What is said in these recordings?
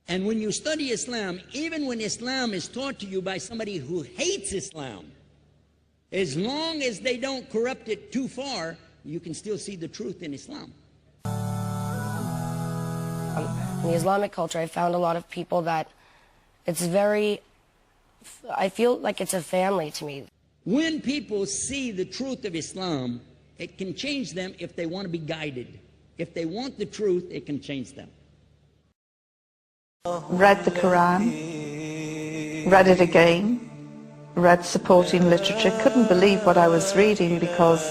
And when you study Islam, even when Islam is taught to you by somebody who hates Islam, as long as they don't corrupt it too far, you can still see the truth in Islam. In the Islamic culture, I found a lot of people that I feel like it's a family to me. When people see the truth of Islam, it can change them if they want to be guided. If they want the truth, it can change them. Read the Quran, read it again, read supporting literature. Couldn't believe what I was reading, because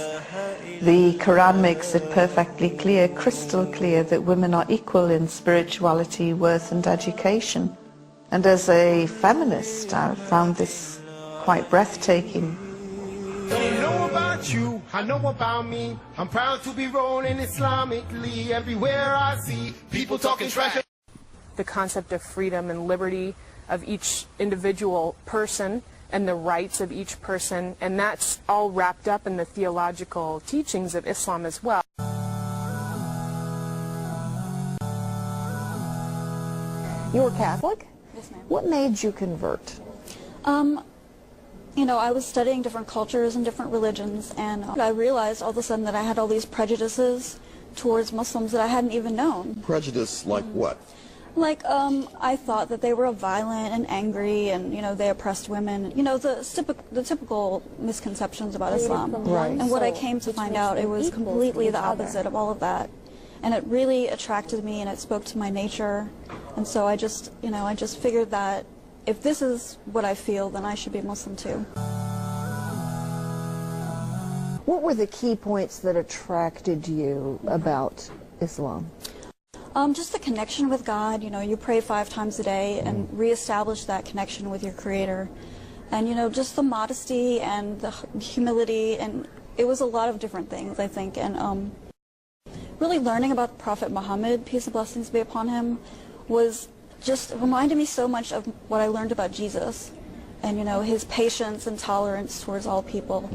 the Quran makes it perfectly clear, crystal clear, that women are equal in spirituality, worth and education. And as a feminist, I found this quite breathtaking. Don't know about you, I know about me. I'm proud to be rolling Islamically. Everywhere I see people talking trash. The concept of freedom and liberty of each individual person and the rights of each person, and that's all wrapped up in the theological teachings of Islam as well. You were Catholic? Yes, ma'am. What made you convert? You know, I was studying different cultures and different religions, and I realized all of a sudden that I had all these prejudices towards Muslims that I hadn't even known. Prejudice like what? Like, I thought that they were violent and angry, and, you know, they oppressed women. You know, the typical misconceptions about Islam. Right. And what I came to find out, it was completely the opposite of all of that. And it really attracted me, and it spoke to my nature. And so I just, you know, I just figured that if this is what I feel, then I should be Muslim too. What were the key points that attracted you about Islam? Just the connection with God. You know, you pray 5 times a day and reestablish that connection with your Creator. And, you know, just the modesty and the humility, and it was a lot of different things, I think. And really learning about Prophet Muhammad, peace and blessings be upon him, was just reminded me so much of what I learned about Jesus, and, you know, his patience and tolerance towards all people.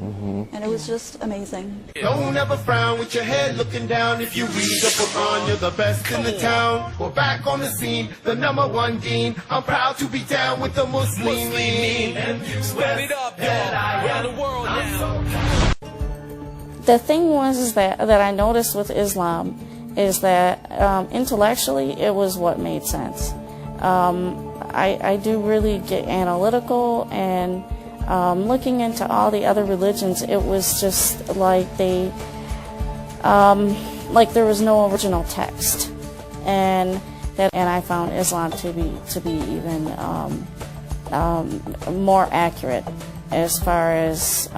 And it was just amazing. Don't ever frown with your head looking down. If you read the Quran, you're the best in the town. We're back on the scene, the #1 dean. I'm proud to be down with the Muslim lean. And you sweat it up, that I am the world now. The thing was that I noticed with Islam is that intellectually it was what made sense. I do really get analytical, and looking into all the other religions, it was just like like there was no original text, and I found Islam to be even more accurate as far as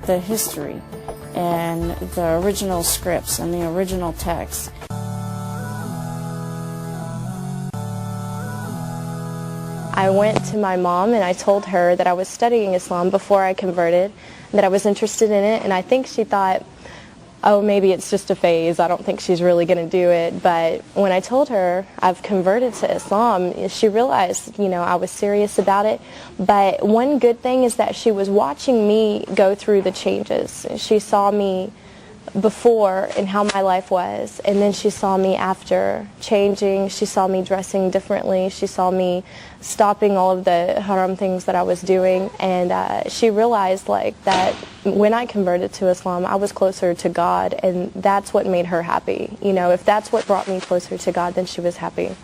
the history and the original scripts and the original text. I went to my mom and I told her that I was studying Islam before I converted, that I was interested in it, and I think she thought, oh, maybe it's just a phase, I don't think she's really going to do it. But when I told her I've converted to Islam, she realized, you know, I was serious about it. But one good thing is that she was watching me go through the changes. She saw me before and how my life was, and then she saw me after changing. She saw me dressing differently. She saw me stopping all of the haram things that I was doing, and she realized like that when I converted to Islam, I was closer to God, and that's what made her happy. You know, if that's what brought me closer to God, then she was happy.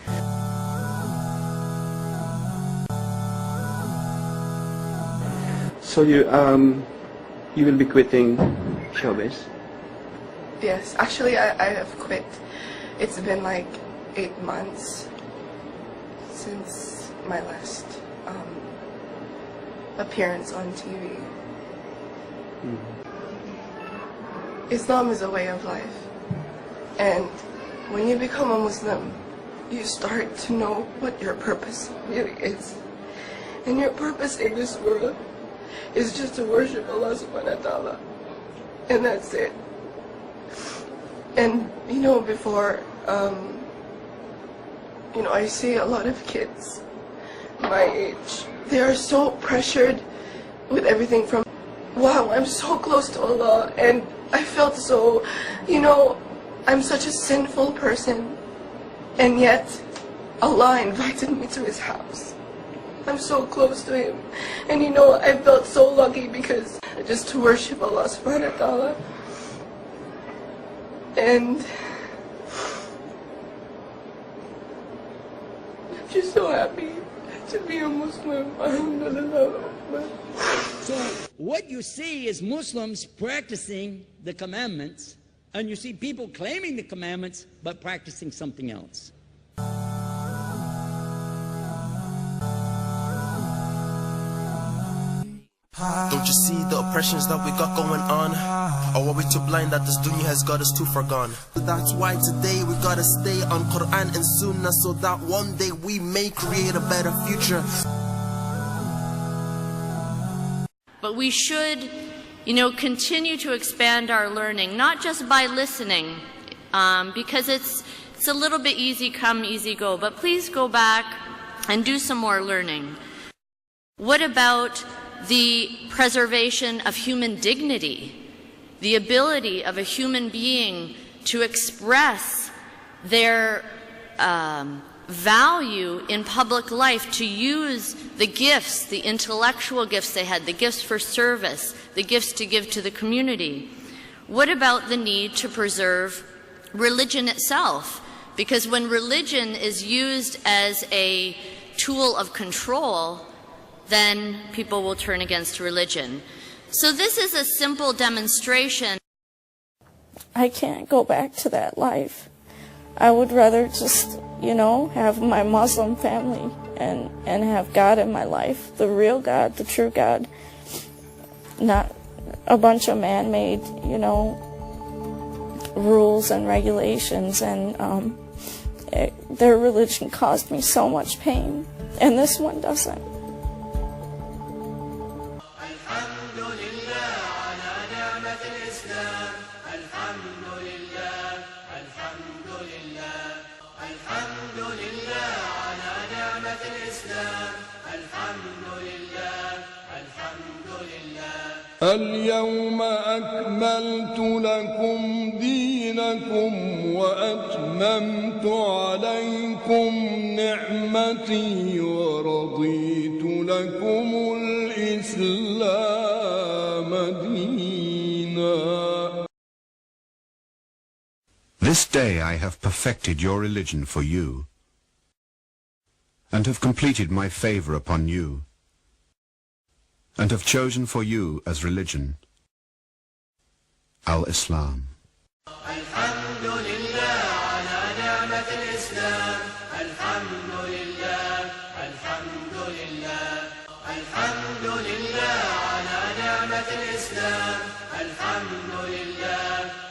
So you will be quitting showbiz? Yes, actually I have quit. It's been like 8 months since my last appearance on TV. Islam is a way of life, and when you become a Muslim, you start to know what your purpose really is. And your purpose in this world is just to worship Allah subhanahu wa ta'ala, and that's it. And, you know, before, you know, I see a lot of kids my age. They are so pressured with everything from, wow, I'm so close to Allah, and I felt so, you know, I'm such a sinful person, and yet Allah invited me to his house. I'm so close to him. And you know, I felt so lucky because just to worship Allah subhanahu wa ta'ala. And I'm just so happy to be a Muslim. Alhamdulillah. So what you see is Muslims practicing the commandments, and you see people claiming the commandments but practicing something else. Don't you see the oppressions that we got going on? Or are we too blind that this dunya has got us too far gone? That's why today we gotta stay on Quran and Sunnah, so that one day we may create a better future. But we should, continue to expand our learning, not just by listening, because it's a little bit easy come, easy go, but please go back and do some more learning. What about the preservation of human dignity, the ability of a human being to express their value in public life, to use the gifts, the intellectual gifts they had, the gifts for service, the gifts to give to the community? What about the need to preserve religion itself? Because when religion is used as a tool of control, then people will turn against religion. So this is a simple demonstration. I can't go back to that life. I would rather just, have my Muslim family and have God in my life, the real God, the true God, not a bunch of man-made, rules and regulations. And their religion caused me so much pain, and this one doesn't. اليوم أكملت لكم دينكم وأتممت عليكم نعمتي ورضيت لكم الإسلام دينا. This day I have perfected your religion for you, and have completed my favor upon you, and have chosen for you as religion Al-Islam. Alhamdulillah ala ni'mat al-Islam. Alhamdulillah, alhamdulillah. Alhamdulillah ala ni'mat al-Islam. Alhamdulillah.